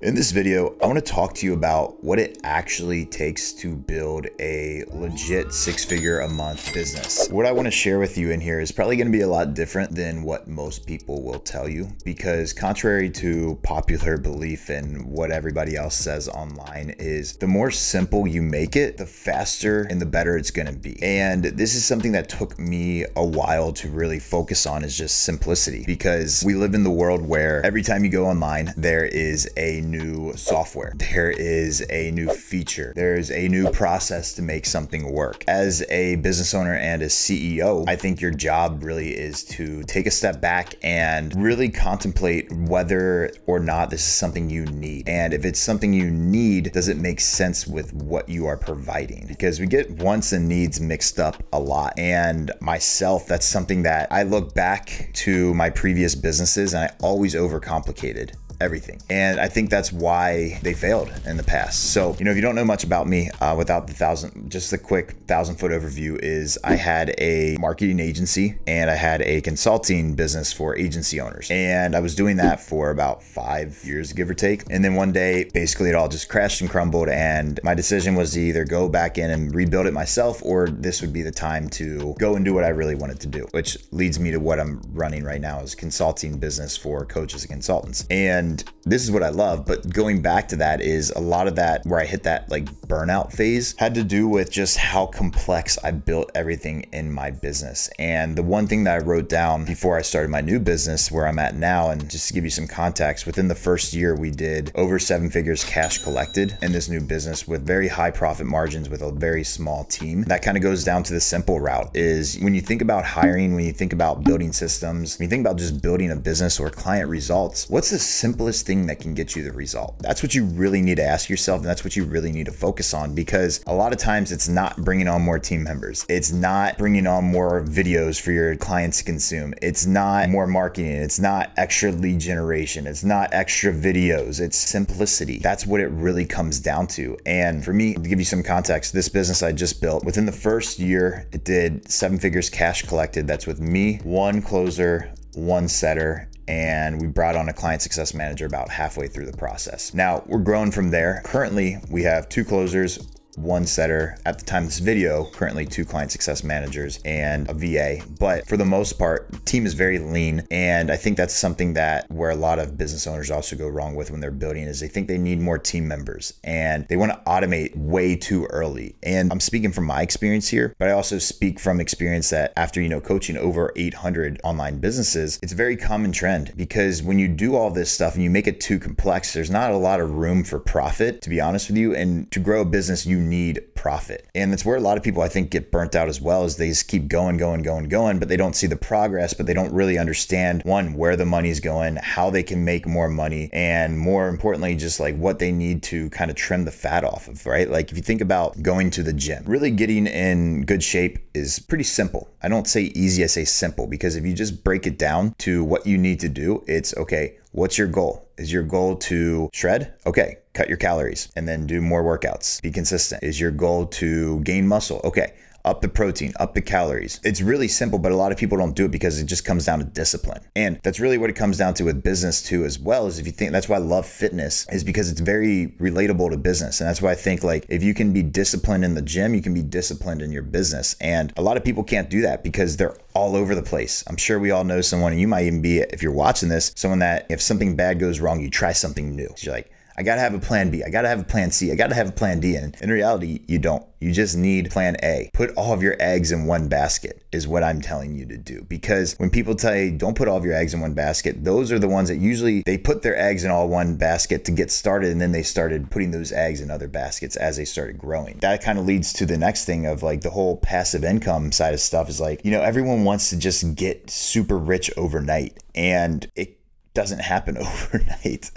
In this video, I want to talk to you about what it actually takes to build a legit six-figure-a-month business. What I want to share with you in here is probably going to be a lot different than what most people will tell you, because contrary to popular belief and what everybody else says online is the more simple you make it, the faster and the better it's going to be. And this is something that took me a while to really focus on, is just simplicity, because we live in the world where every time you go online, there is a new software, there is a new feature, there's a new process to make something work. As a business owner and a CEO, I think your job really is to take a step back and really contemplate whether or not this is something you need. And if it's something you need, does it make sense with what you are providing? Because we get wants and needs mixed up a lot. And myself, that's something that I look back to my previous businesses and I always overcomplicated everything. And I think that's why they failed in the past. So, if you don't know much about me, without just a quick 1,000-foot overview is I had a marketing agency and I had a consulting business for agency owners. And I was doing that for about 5 years, give or take. And then one day, basically it all just crashed and crumbled. And my decision was to either go back in and rebuild it myself, or this would be the time to go and do what I really wanted to do, which leads me to what I'm running right now, is consulting business for coaches and consultants. And this is what I love, but going back to that is a lot of that where I hit that like burnout phase had to do with just how complex I built everything in my business. And the one thing that I wrote down before I started my new business where I'm at now, and just to give you some context, within the first year we did over 7 figures cash collected in this new business with very high profit margins with a very small team. That kind of goes down to the simple route, is when you think about hiring, when you think about building systems, when you think about just building a business or client results, what's the simplest thing that can get you the result? That's what you really need to ask yourself, and that's what you really need to focus on, because a lot of times it's not bringing on more team members. It's not bringing on more videos for your clients to consume. It's not more marketing. It's not extra lead generation. It's not extra videos. It's simplicity. That's what it really comes down to. And for me, to give you some context, this business I just built, within the first year, it did 7 figures cash collected. That's with me, one closer, one setter, and we brought on a client success manager about halfway through the process. Now we're growing from there. Currently, we have 2 closers, 1 setter. At the time of this video, currently 2 client success managers and a VA. But for the most part, the team is very lean. And I think that's something that where a lot of business owners also go wrong with when they're building, is they think they need more team members and they want to automate way too early. And I'm speaking from my experience here, but I also speak from experience that after, coaching over 800 online businesses, it's a very common trend, because when you do all this stuff and you make it too complex, there's not a lot of room for profit, to be honest with you. And to grow a business, you need profit. And that's where a lot of people, I think, get burnt out as well, is they just keep going, but they don't see the progress, but they don't really understand, one, where the money's going, how they can make more money, and more importantly, just like what they need to kind of trim the fat off of, right? Like if you think about going to the gym, really getting in good shape is pretty simple. I don't say easy, I say simple, because if you just break it down to what you need to do, it's okay, what's your goal? Is your goal to shred? Okay, cut your calories and then do more workouts. Be consistent. Is your goal to gain muscle? Okay, up the protein, up the calories. It's really simple, but a lot of people don't do it because it just comes down to discipline. And that's really what it comes down to with business too, as well. Is if you think, that's why I love fitness, is because it's very relatable to business. And that's why I think, like, if you can be disciplined in the gym, you can be disciplined in your business. And a lot of people can't do that because they're all over the place. I'm sure we all know someone, and you might even be, if you're watching this, someone that if something bad goes wrong, you try something new. So you're like, I gotta have a plan B, I gotta have a plan C, I gotta have a plan D. And in reality, you don't. You just need plan A. Put all of your eggs in one basket is what I'm telling you to do. Because when people tell you don't put all of your eggs in one basket, those are the ones that usually they put their eggs in all one basket to get started, and then they started putting those eggs in other baskets as they started growing. That kind of leads to the next thing of like the whole passive income side of stuff, is like, everyone wants to just get super rich overnight, and it doesn't happen overnight.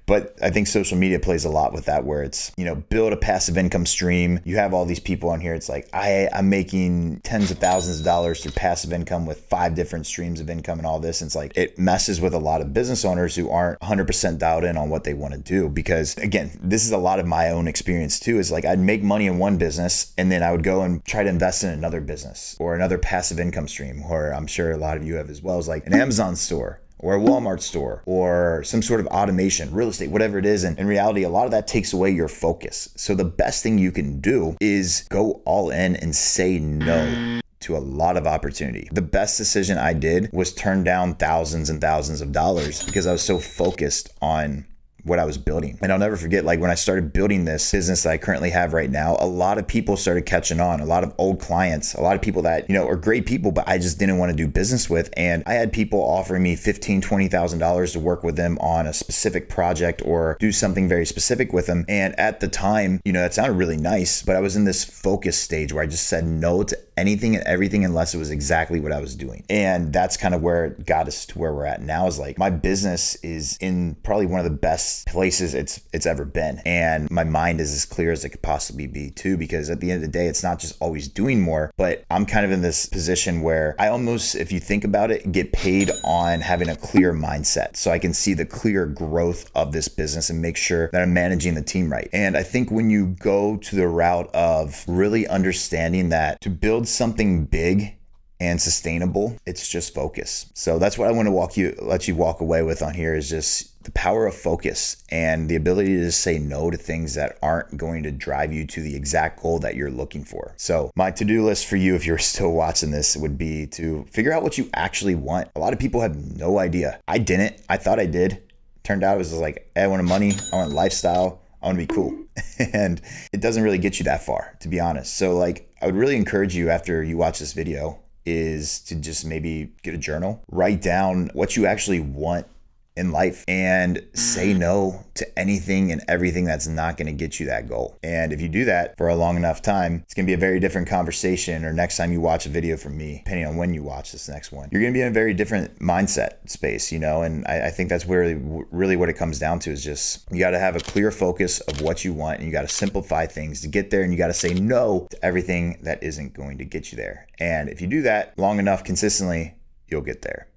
But I think social media plays a lot with that, where it's, build a passive income stream. You have all these people on here. It's like, I'm making tens of thousands of dollars through passive income with 5 different streams of income and all this. And it's like, it messes with a lot of business owners who aren't 100% dialed in on what they want to do. Because again, this is a lot of my own experience too, is like, I'd make money in one business and then I would go and try to invest in another business or another passive income stream, or I'm sure a lot of you have as well, is like an Amazon store. or a Walmart store or some sort of automation, real estate, whatever it is. And in reality, a lot of that takes away your focus. So the best thing you can do is go all in and say no to a lot of opportunity. The best decision I did was turn down thousands and thousands of dollars because I was so focused on what I was building. And I'll never forget, like when I started building this business that I currently have right now, a lot of people started catching on, a lot of old clients, a lot of people that, are great people, but I just didn't want to do business with. And I had people offering me $15,000, $20,000 to work with them on a specific project or do something very specific with them. And at the time, that sounded really nice, but I was in this focus stage where I just said no to anything and everything unless it was exactly what I was doing. And that's kind of where it got us to where we're at now. Is like my business is in probably one of the best places it's ever been, and my mind is as clear as it could possibly be too, because at the end of the day, it's not just always doing more, but I'm kind of in this position where I almost, if you think about it, get paid on having a clear mindset, so I can see the clear growth of this business and make sure that I'm managing the team right. And I think when you go to the route of really understanding that to build something big and sustainable, it's just focus. So that's what I want to let you walk away with on here, is just the power of focus and the ability to just say no to things that aren't going to drive you to the exact goal that you're looking for. So my to-do list for you, if you're still watching this, would be to figure out what you actually want. A lot of people have no idea. I didn't. I thought I did. Turned out it was like, hey, I want money, I want lifestyle, I want to be cool. And it doesn't really get you that far, to be honest. So like, I would really encourage you, after you watch this video, is to just maybe get a journal, write down what you actually want in life, and say no to anything and everything that's not going to get you that goal. And if you do that for a long enough time, it's going to be a very different conversation. Or next time you watch a video from me, depending on when you watch this next one, you're going to be in a very different mindset space, and I think that's where really what it comes down to, is just you got to have a clear focus of what you want, and you got to simplify things to get there, and you got to say no to everything that isn't going to get you there. And if you do that long enough, consistently, you'll get there.